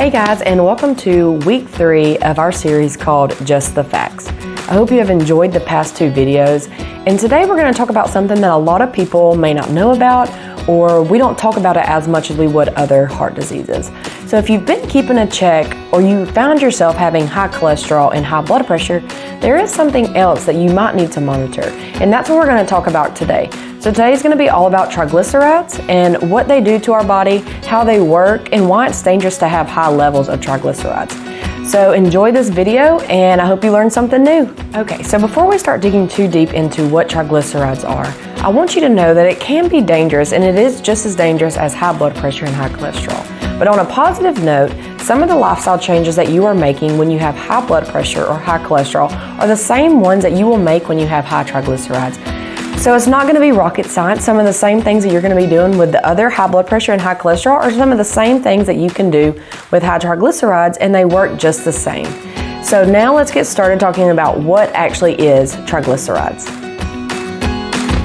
Hey guys, and welcome to week 3 of our series called Just the Facts. I hope you have enjoyed the past 2 videos, and today we're going to talk about something that a lot of people may not know about, or we don't talk about it as much as we would other heart diseases. So if you've been keeping a check, or you found yourself having high cholesterol and high blood pressure, there is something else that you might need to monitor, and that's what we're going to talk about today. So today's going to be all about triglycerides and what they do to our body, how they work, and why it's dangerous to have high levels of triglycerides. So enjoy this video, and I hope you learned something new. Okay, so before we start digging too deep into what triglycerides are, I want you to know that it can be dangerous, and it is just as dangerous as high blood pressure and high cholesterol. But on a positive note, some of the lifestyle changes that you are making when you have high blood pressure or high cholesterol are the same ones that you will make when you have high triglycerides. So it's not going to be rocket science. Some of the same things that you're going to be doing with the other high blood pressure and high cholesterol are some of the same things that you can do with high triglycerides, and they work just the same. So now let's get started talking about what actually is triglycerides.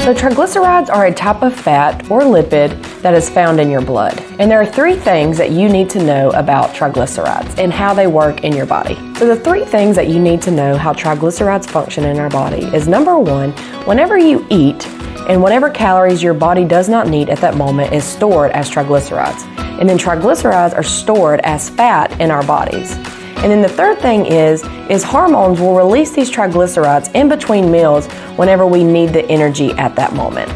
So triglycerides are a type of fat or lipid that is found in your blood. And there are 3 things that you need to know about triglycerides and how they work in your body. So the 3 things that you need to know how triglycerides function in our body is number 1, whenever you eat and whatever calories your body does not need at that moment is stored as triglycerides. And then triglycerides are stored as fat in our bodies. And then the 3rd thing is hormones will release these triglycerides in between meals whenever we need the energy at that moment.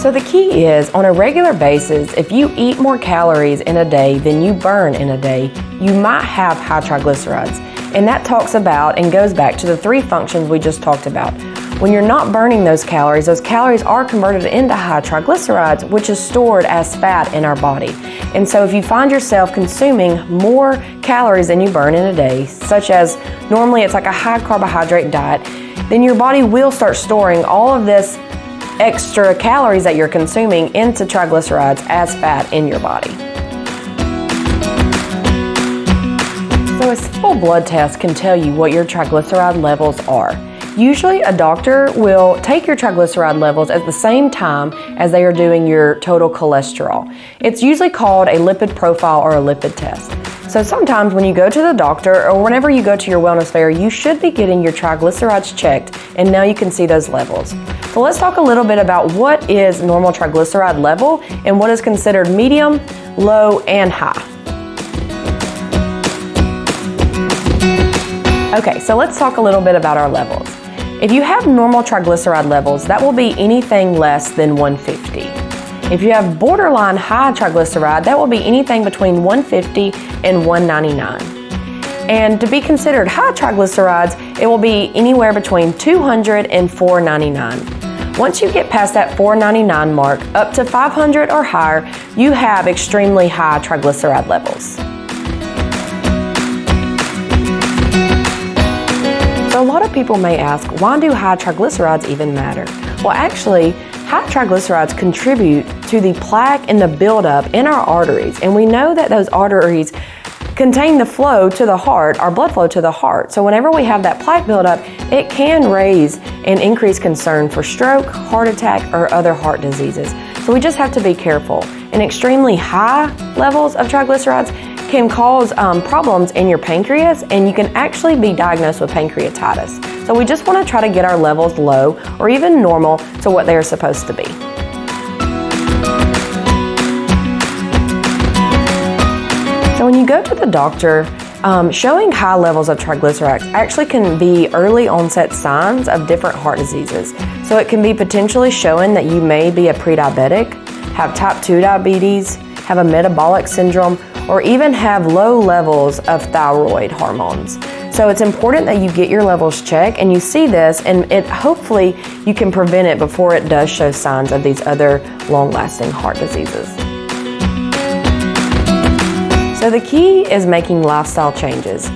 So the key is, on a regular basis, if you eat more calories in a day than you burn in a day, you might have high triglycerides. And that talks about and goes back to the 3 functions we just talked about. When you're not burning those calories are converted into high triglycerides, which is stored as fat in our body. And so if you find yourself consuming more calories than you burn in a day, such as normally it's like a high carbohydrate diet, then your body will start storing all of this extra calories that you're consuming into triglycerides as fat in your body. So a simple blood test can tell you what your triglyceride levels are. Usually a doctor will take your triglyceride levels at the same time as they are doing your total cholesterol. It's usually called a lipid profile or a lipid test. So sometimes when you go to the doctor or whenever you go to your wellness fair, you should be getting your triglycerides checked, and now you can see those levels. So let's talk a little bit about what is normal triglyceride level and what is considered medium, low, and high. Okay, so let's talk a little bit about our levels. If you have normal triglyceride levels, that will be anything less than 150. If you have borderline high triglyceride, that will be anything between 150 and 199. And to be considered high triglycerides, it will be anywhere between 200 and 499. Once you get past that 499 mark, up to 500 or higher, you have extremely high triglyceride levels. So a lot of people may ask, why do high triglycerides even matter? Well, actually, high triglycerides contribute to the plaque and the buildup in our arteries. And we know that those arteries contain the flow to the heart, our blood flow to the heart. So whenever we have that plaque buildup, it can raise and increase concern for stroke, heart attack, or other heart diseases. So we just have to be careful. And extremely high levels of triglycerides can cause problems in your pancreas, and you can actually be diagnosed with pancreatitis. So we just want to try to get our levels low or even normal to what they are supposed to be. So when you go to the doctor, showing high levels of triglycerides actually can be early onset signs of different heart diseases. So it can be potentially showing that you may be a pre-diabetic, have type 2 diabetes, have a metabolic syndrome, or even have low levels of thyroid hormones. So it's important that you get your levels checked and you see this, and hopefully you can prevent it before it does show signs of these other long-lasting heart diseases. So the key is making lifestyle changes.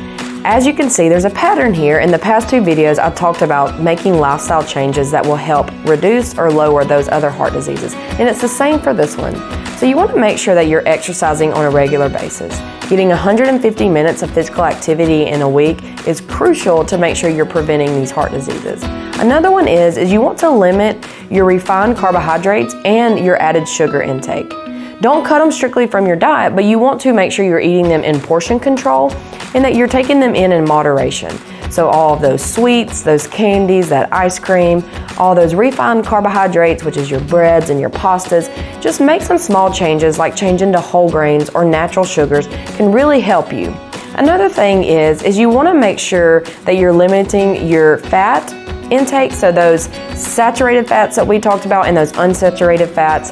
As you can see, there's a pattern here. In the past 2 videos, I talked about making lifestyle changes that will help reduce or lower those other heart diseases. And it's the same for this one. So you want to make sure that you're exercising on a regular basis. Getting 150 minutes of physical activity in a week is crucial to make sure you're preventing these heart diseases. Another one is you want to limit your refined carbohydrates and your added sugar intake. Don't cut them strictly from your diet, but you want to make sure you're eating them in portion control and that you're taking them in moderation. So all of those sweets, those candies, that ice cream, all those refined carbohydrates, which is your breads and your pastas, just make some small changes like changing to whole grains or natural sugars can really help you. Another thing is you want to make sure that you're limiting your fat intake, so those saturated fats that we talked about and those unsaturated fats,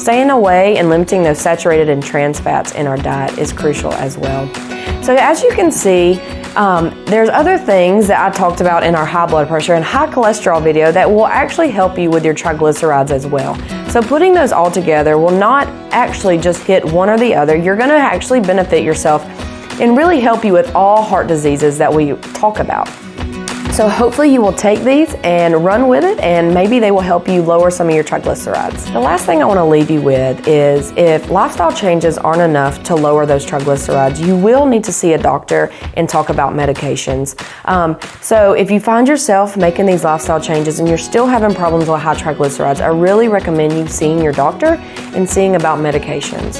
staying away and limiting those saturated and trans fats in our diet is crucial as well. So as you can see, there's other things that I talked about in our high blood pressure and high cholesterol video that will actually help you with your triglycerides as well. So putting those all together will not actually just hit one or the other. You're going to actually benefit yourself and really help you with all heart diseases that we talk about. So hopefully you will take these and run with it, and maybe they will help you lower some of your triglycerides. The last thing I want to leave you with is if lifestyle changes aren't enough to lower those triglycerides, you will need to see a doctor and talk about medications. So if you find yourself making these lifestyle changes and you're still having problems with high triglycerides, I really recommend you seeing your doctor and seeing about medications.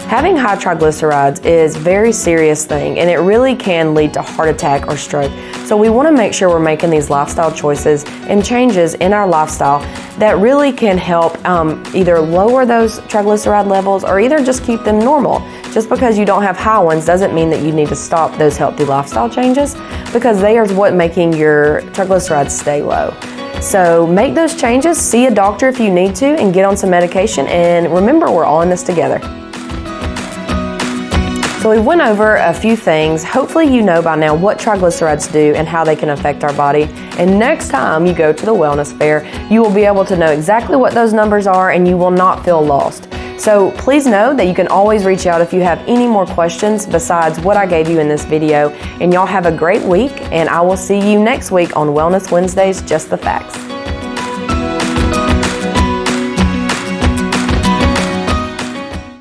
Having high triglycerides is a very serious thing, and it really can lead to heart attack or stroke. So we want to make sure we're making these lifestyle choices and changes in our lifestyle that really can help either lower those triglyceride levels or either just keep them normal. Just because you don't have high ones doesn't mean that you need to stop those healthy lifestyle changes, because they are what making your triglycerides stay low. So make those changes, see a doctor if you need to, and get on some medication. And remember, we're all in this together. So we went over a few things. Hopefully you know by now what triglycerides do and how they can affect our body. And next time you go to the wellness fair, you will be able to know exactly what those numbers are and you will not feel lost. So please know that you can always reach out if you have any more questions besides what I gave you in this video. And y'all have a great week, and I will see you next week on Wellness Wednesdays, Just the Facts.